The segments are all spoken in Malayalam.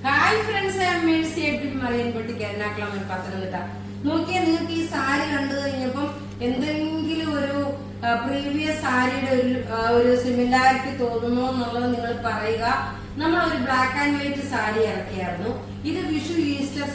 Hi friends, I am Mercy Edwin Mariyanpatti കേരളാക്കളമൻ പത്തനംതിട്ട. നോക്കിയാൽ നിങ്ങൾക്ക് ഈ സാരി കണ്ടു കഴിഞ്ഞപ്പം എന്തെങ്കിലും ഒരു പ്രീവിയസ് സാരിയുടെ ഒരു സിമിലാരിറ്റി തോന്നുന്നു എന്നുള്ളത് നിങ്ങൾ പറയുക. നമ്മൾ ഒരു ബ്ലാക്ക് ആൻഡ് വൈറ്റ് സാരി ഇറക്കിയായിരുന്നു. ഇത് വിഷു ഈസ്റ്റർ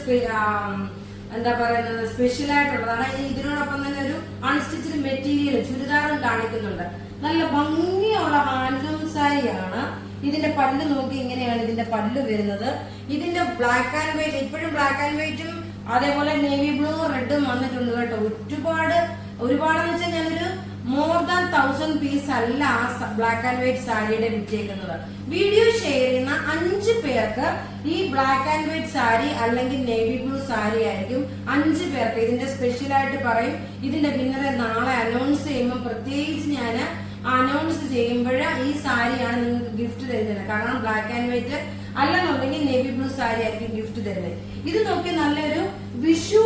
എന്താ പറയുന്നത് സ്പെഷ്യൽ ആയിട്ടുള്ളതാണ്. ഇതിനോടൊപ്പം തന്നെ ഒരു അൺസ്റ്റിച്ചഡ് മെറ്റീരിയൽ ചുരിദാറും കാണിക്കുന്നുണ്ട്. നല്ല ഭംഗിയുള്ള ഹാൻഡ്ലൂം സാരിയാണ്. ഇതിന്റെ പല്ല് നോക്കി ഇങ്ങനെയാണ് ഇതിന്റെ പല്ല് വരുന്നത്. ഇതിന്റെ ബ്ലാക്ക് ആൻഡ് വൈറ്റ്, ഇപ്പോഴും ബ്ലാക്ക് ആൻഡ് വൈറ്റും അതേപോലെ നേവി ബ്ലൂ റെഡും വന്നിട്ടുണ്ട് കേട്ടോ. ഒരുപാടെന്ന് വെച്ചാൽ ഞാനൊരു മോർ ദാൻ 1000 പീസ് അല്ല ആ ബ്ലാക്ക് ആൻഡ് വൈറ്റ് സാരിയുടെ വിറ്റേക്കുന്നത്. വീഡിയോ ഷെയർ ചെയ്യുന്ന 5 പേർക്ക് ഈ ബ്ലാക്ക് ആൻഡ് വൈറ്റ് സാരി അല്ലെങ്കിൽ നേവി ബ്ലൂ സാരി ആയിരിക്കും 5 പേർക്ക്. ഇതിന്റെ സ്പെഷ്യൽ ആയിട്ട് പറയും. ഇതിന്റെ വിന്നറെ നാളെ അനൗൺസ് ചെയ്യുമ്പോൾ പ്രത്യേകിച്ച് ഞാൻ അനൗൺസ് ചെയ്യുമ്പോൾ ഈ സാരിയാണ് നിങ്ങൾക്ക് ഗിഫ്റ്റ് തരുന്നത്. കാരണം ബ്ലാക്ക് ആൻഡ് വൈറ്റ് അല്ലെന്നുണ്ടെങ്കിൽ നേവി ബ്ലൂ സാരി ആയിരിക്കും ഗിഫ്റ്റ് തരുന്നത്. ഇത് നോക്കി നല്ലൊരു വിഷു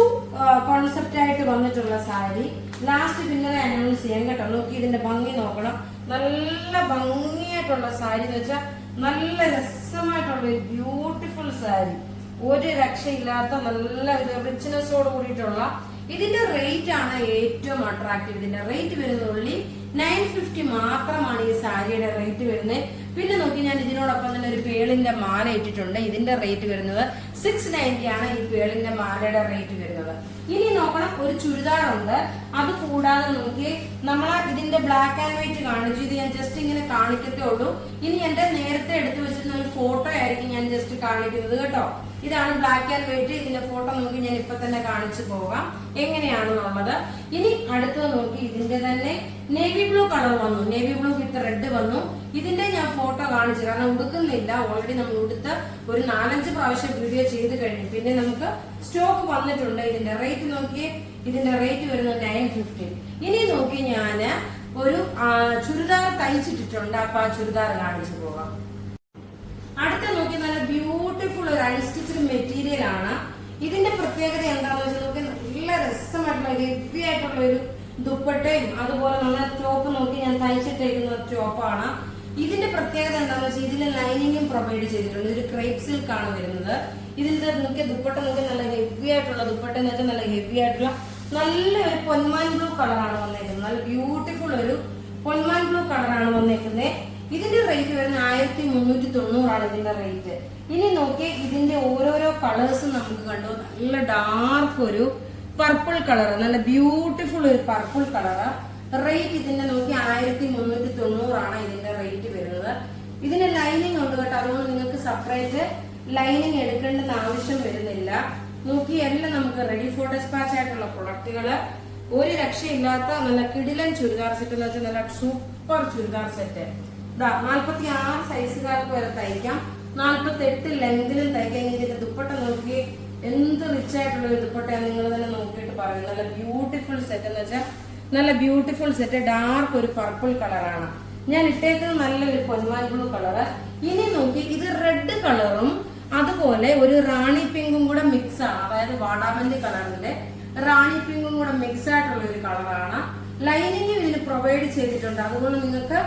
കോൺസെപ്റ്റ് ആയിട്ട് വന്നിട്ടുള്ള സാരി. ലാസ്റ്റ് വിന്നറെ അനൗൺസ് ചെയ്യാൻ കേട്ടോ. നോക്കി ഇതിന്റെ ഭംഗി നോക്കണം. നല്ല ഭംഗിയായിട്ടുള്ള സാരി എന്ന് വെച്ചാൽ നല്ല രസമായിട്ടുള്ള ഒരു ബ്യൂട്ടിഫുൾ സാരി. ഒരു രക്ഷയില്ലാത്ത നല്ല റിച്ച്നെസ്സോട് കൂടിയിട്ടുള്ള. ഇതിന്റെ റേറ്റ് ആണ് ഏറ്റവും അട്രാക്റ്റീവ്. ഇതിന്റെ റേറ്റ് വരുന്നത് ഉള്ളി 950 മാത്രമാണ് ഈ സാരിയുടെ റേറ്റ് വരുന്നത്. പിന്നെ നോക്കി ഞാൻ ഇതിനോടൊപ്പം തന്നെ ഒരു പേളിന്റെ മാല ഇട്ടിട്ടുണ്ട്. ഇതിന്റെ റേറ്റ് വരുന്നത് 690 ആണ് ഈ പേളിന്റെ മാലയുടെ റേറ്റ് വരുന്നത്. ഇനി നോക്കണം, ഒരു ചുരിദാറുണ്ട്. അത് കൂടാതെ നോക്കി നമ്മൾ ഇതിന്റെ ബ്ലാക്ക് ആൻഡ് വൈറ്റ് കാണിച്ചു. ഇത് ഞാൻ ജസ്റ്റ് ഇങ്ങനെ കാണിക്കത്തേ ഉള്ളൂ. ഇനി എന്റെ നേരത്തെ എടുത്തു വെച്ചിരുന്ന ഒരു ഫോട്ടോ ആയിരിക്കും ഞാൻ ജസ്റ്റ് കാണിക്കുന്നത് കേട്ടോ. ഇതാണ് ബ്ലാക്ക് ആൻഡ് വൈറ്റ്. ഇതിന്റെ ഫോട്ടോ നോക്കി ഞാൻ ഇപ്പൊ തന്നെ കാണിച്ചു പോകാം എങ്ങനെയാണെന്നുള്ളത്. ഇനി അടുത്തത് നോക്കി ഇതിന്റെ തന്നെ നേവി ബ്ലൂ കളർ വന്നു. നേവി ബ്ലൂ വിത്ത് റെഡ് വന്നു. ഇതിന്റെ ഞാൻ ഫോട്ടോ കാണിച്ചു, കാരണം ഉടുക്കുന്നില്ല. ഓൾറെഡി നമ്മൾ ഉടുത്ത് ഒരു 4-5 പ്രാവശ്യം വീഡിയോ ചെയ്ത് കഴിഞ്ഞു. പിന്നെ നമുക്ക് സ്റ്റോക്ക് വന്നിട്ടുണ്ട്. ഇതിന്റെ റേറ്റ് നോക്കി, ഇതിന്റെ റേറ്റ് വരുന്നത് 950. ഇനി നോക്കി ഞാൻ ഒരു ചുരിദാർ തയ്ച്ചിട്ടിട്ടുണ്ട്. അപ്പൊ ആ ചുരിദാർ കാണിച്ചു പോകാം. അടുത്ത നോക്കി നല്ല ബ്യൂട്ടിഫുൾ ഒരു അൺസ്റ്റിച്ചഡ് മെറ്റീരിയൽ ആണ്. ഇതിന്റെ പ്രത്യേകത എന്താണെന്ന് വെച്ചാൽ നോക്കി നല്ല രസമായിട്ടുള്ള ഹെവി ആയിട്ടുള്ള ഒരു ദുപ്പട്ടയും അതുപോലെ നല്ല ടോപ്പ് നോക്കി ഞാൻ തയ്ച്ചിട്ടേക്കുന്ന ടോപ്പാണ്. ഇതിന്റെ പ്രത്യേകത എന്താണെന്ന് വെച്ചാൽ ഇതിന് ലൈനിങ്ങും പ്രൊവൈഡ് ചെയ്തിട്ടുണ്ട്. ഇതൊരു ക്രേപ്പ് സിൽക്ക് ആണ് വരുന്നത്. ഇതിന്റെ നോക്കിയ ദുപ്പട്ട നോക്കി നല്ല ഹെവി ആയിട്ടുള്ള ദുപ്പട്ട എന്ന് വെച്ചാൽ നല്ല ഹെവി ആയിട്ടുള്ള നല്ലൊരു പൊന്മാൻ ബ്ലൂ കളറാണ് വന്നേക്കുന്നത്. നല്ല ബ്യൂട്ടിഫുൾ ഒരു പൊന്മാൻ ബ്ലൂ കളറാണ് വന്നേക്കുന്നത്. ഇതിന്റെ റേറ്റ് വരുന്നത് 1390 ആണ് ഇതിന്റെ റേറ്റ്. ഇനി നോക്കി ഇതിന്റെ ഓരോരോ കളേഴ്സും നമുക്ക് കണ്ടു. നല്ല ഡാർക്ക് ഒരു പർപ്പിൾ കളർ, നല്ല ബ്യൂട്ടിഫുൾ ഒരു പർപ്പിൾ കളറ്. റേറ്റ് ഇതിന്റെ നോക്കി 1390 ആണ് ഇതിന്റെ റേറ്റ് വരുന്നത്. ഇതിന് ലൈനിങ് ഉണ്ട് കേട്ടോ. അതുകൊണ്ട് നിങ്ങൾക്ക് സെപ്പറേറ്റ് ലൈനിങ് എടുക്കേണ്ടെന്ന് ആവശ്യം വരുന്നില്ല. നോക്കി എല്ലാം നമുക്ക് റെഡി ഫോർ ഡെസ്പാച്ച് ആയിട്ടുള്ള പ്രൊഡക്റ്റുകള്. ഒരു രക്ഷയില്ലാത്ത നല്ല കിടിലൻ ചുരിദാർ സെറ്റ് എന്ന് വെച്ചാൽ നല്ല സൂപ്പർ ചുരിദാർ സെറ്റ്. 46 സൈസുകാർക്ക് വരെ തയ്ക്കാം. 48 ലെങ്തിലും തയ്ക്കാം. ഇതിന്റെ ദുപ്പട്ട നോക്കി എന്ത് റിച്ച് ആയിട്ടുള്ള ഒരു ദുപ്പട്ടയാണ് നിങ്ങൾ തന്നെ നോക്കിയിട്ട് പറയുന്നത്. നല്ല ബ്യൂട്ടിഫുൾ സെറ്റ് എന്ന് വെച്ചാൽ നല്ല ബ്യൂട്ടിഫുൾ സെറ്റ്. ഡാർക്ക് ഒരു പർപ്പിൾ കളറാണ് ഞാൻ ഇട്ടേക്കുന്നത്. നല്ലൊരു പൊന്മാൻ ബ്ലൂ കളറ്. ഇനി നോക്കി ഇത് റെഡ് കളറും അതുപോലെ ഒരു റാണി പിങ്കും കൂടെ മിക്സ് ആണ്. അതായത് വാടാമല്ലി കളറിന്റെ റാണി പിങ്കും കൂടെ മിക്സ് ആയിട്ടുള്ള ഒരു കളറാണ്. ലൈനിങ്ങും ഇതിന് പ്രൊവൈഡ് ചെയ്തിട്ടുണ്ട്. അതുകൊണ്ട് നിങ്ങൾക്ക്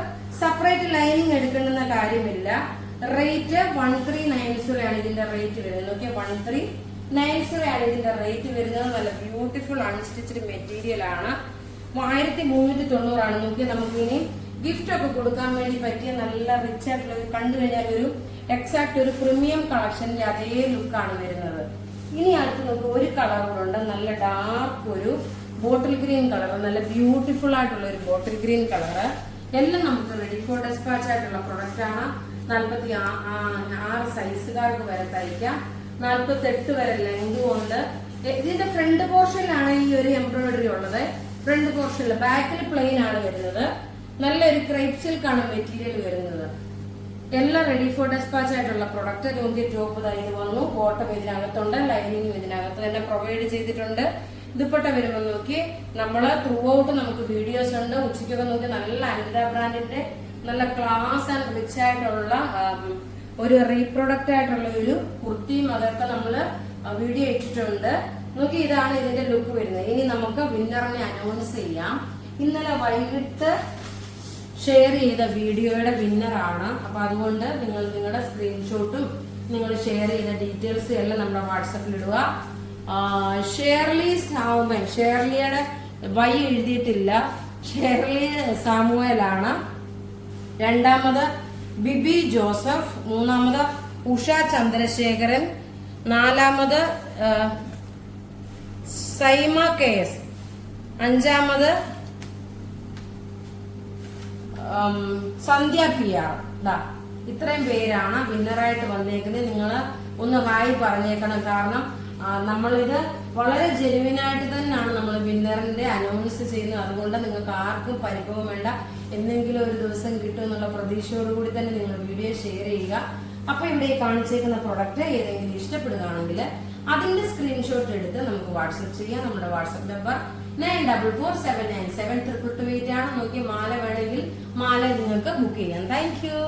സെപ്പറേറ്റ് ലൈനിങ് എടുക്കേണ്ടുന്ന കാര്യമില്ല. റേറ്റ് 1390 ആണ് ഇതിന്റെ റേറ്റ് വരുന്നത്. നോക്കിയാൽ 1390 ആണ് ഇതിന്റെ റേറ്റ് വരുന്നത്. നല്ല ബ്യൂട്ടിഫുൾ അൺസ്റ്റിച്ചഡ് മെറ്റീരിയൽ ആണ്. 1390 ആണ്. നോക്കിയാൽ നമുക്ക് ഇനി ഗിഫ്റ്റ് ഒക്കെ കൊടുക്കാൻ വേണ്ടി പറ്റിയ നല്ല റിച്ച് ആയിട്ടുള്ള കണ്ടു കഴിഞ്ഞാൽ ഒരു എക്സാക്ട് ഒരു പ്രീമിയം കളക്ഷന്റെ അതേ ലുക്കാണ് വരുന്നത്. ഇനി അടുത്ത് നമുക്ക് ഒരു കളർ കൂടെ ഉണ്ട്. നല്ല ഡാർക്ക് ഒരു ബോട്ടിൽ ഗ്രീൻ കളർ, നല്ല ബ്യൂട്ടിഫുൾ ആയിട്ടുള്ള ഒരു ബോട്ടിൽ ഗ്രീൻ കളറ്. എല്ലാം നമുക്ക് റെഡി ഫോർ ഡെസ്പാച്ച് ആയിട്ടുള്ള പ്രൊഡക്റ്റ് ആണ്. 46 സൈസുകാർക്ക് വരെ തയ്ക്കാം. 48 വരെ ലെങ്തും ഉണ്ട്. ഇതിന്റെ ഫ്രണ്ട് പോർഷനിലാണ് ഈ ഒരു എംബ്രോയിഡറി ഉള്ളത്. ഫ്രണ്ട് പോർഷനിൽ, ബാക്കിൽ പ്ലെയിൻ ആണ് വരുന്നത്. നല്ലൊരു ക്രേപ്പ് സിൽക്ക് ആണ് മെറ്റീരിയൽ വരുന്നത്. എല്ലാം റെഡി ഫോർ ഡെസ്പാച്ച് ആയിട്ടുള്ള പ്രൊഡക്റ്റ്. നോക്കിയ ടോപ്പ് ഇത് വന്നു. ബോട്ടം ഇതിനകത്തുണ്ട്. ലൈനിങ്ങും ഇതിനകത്ത് തന്നെ പ്രൊവൈഡ് ചെയ്തിട്ടുണ്ട്. ദുപ്പട്ട വരുമ്പോൾ നോക്കി നമ്മള് ത്രൂ ഔട്ട് നമുക്ക് വീഡിയോസ് ഉണ്ട്. ഉച്ചയ്ക്കൊക്കെ നോക്കി നല്ല അനിത ബ്രാൻഡിന്റെ നല്ല ക്ലാസ് ആൻഡ് റിച്ച് ആയിട്ടുള്ള ഒരു റീപ്രൊഡക്റ്റ് ആയിട്ടുള്ള ഒരു കുർത്തിയും അതൊക്കെ നമ്മള് വീഡിയോ ഇട്ടിട്ടുണ്ട്. നോക്കി ഇതാണ് ഇതിന്റെ ലുക്ക് വരുന്നത്. ഇനി നമുക്ക് വിന്നറിനെ അനൗൺസ് ചെയ്യാം. ഇന്നലെ വൈകിട്ട് ഷെയർ ചെയ്ത വീഡിയോയുടെ വിന്നറാണ്. അപ്പൊ അതുകൊണ്ട് നിങ്ങൾ നിങ്ങളുടെ സ്ക്രീൻഷോട്ടും നിങ്ങൾ ഷെയർ ചെയ്ത ഡീറ്റെയിൽസ് എല്ലാം നമ്മുടെ വാട്സപ്പിൽ ഇടുക. ഷേർലി സാമുവൽ, ഷേർലിയുടെ വൈ എഴുതിയിട്ടില്ല, ഷേർലി സാമുവലാണ്. രണ്ടാമത് ബിബി ജോസഫ്, മൂന്നാമത് ഉഷ ചന്ദ്രശേഖരൻ, നാലാമത് സൈമ KS, അഞ്ചാമത് സന്ധ്യ PR. ഇത്രയും പേരാണ് വിന്നറായിട്ട് വന്നേക്കുന്നത്. നിങ്ങൾ ഒന്ന് ഹായ് പറഞ്ഞേക്കണം. കാരണം നമ്മളിത് വളരെ ജെനുവിനായിട്ട് തന്നെയാണ് നമ്മൾ വിന്നറിന്റെ അനൗൺസ് ചെയ്യുന്നത്. അതുകൊണ്ട് നിങ്ങൾക്ക് ആർക്കും പരിഭവം വേണ്ട. എന്തെങ്കിലും ഒരു ദിവസം കിട്ടും എന്നുള്ള പ്രതീക്ഷയോടുകൂടി തന്നെ നിങ്ങൾ വീഡിയോ ഷെയർ ചെയ്യുക. അപ്പൊ ഇവിടെ കാണിച്ചേക്കുന്ന പ്രൊഡക്റ്റ് ഏതെങ്കിലും ഇഷ്ടപ്പെടുകയാണെങ്കിൽ അതിന്റെ സ്ക്രീൻഷോട്ട് എടുത്ത് നമുക്ക് വാട്സപ്പ് ചെയ്യാം. നമ്മുടെ വാട്സപ്പ് നമ്പർ 9447972228 ആണ്. നോക്കി മാല വേണമെങ്കിൽ മാല നിങ്ങൾക്ക് ബുക്ക് ചെയ്യാം. Thank you.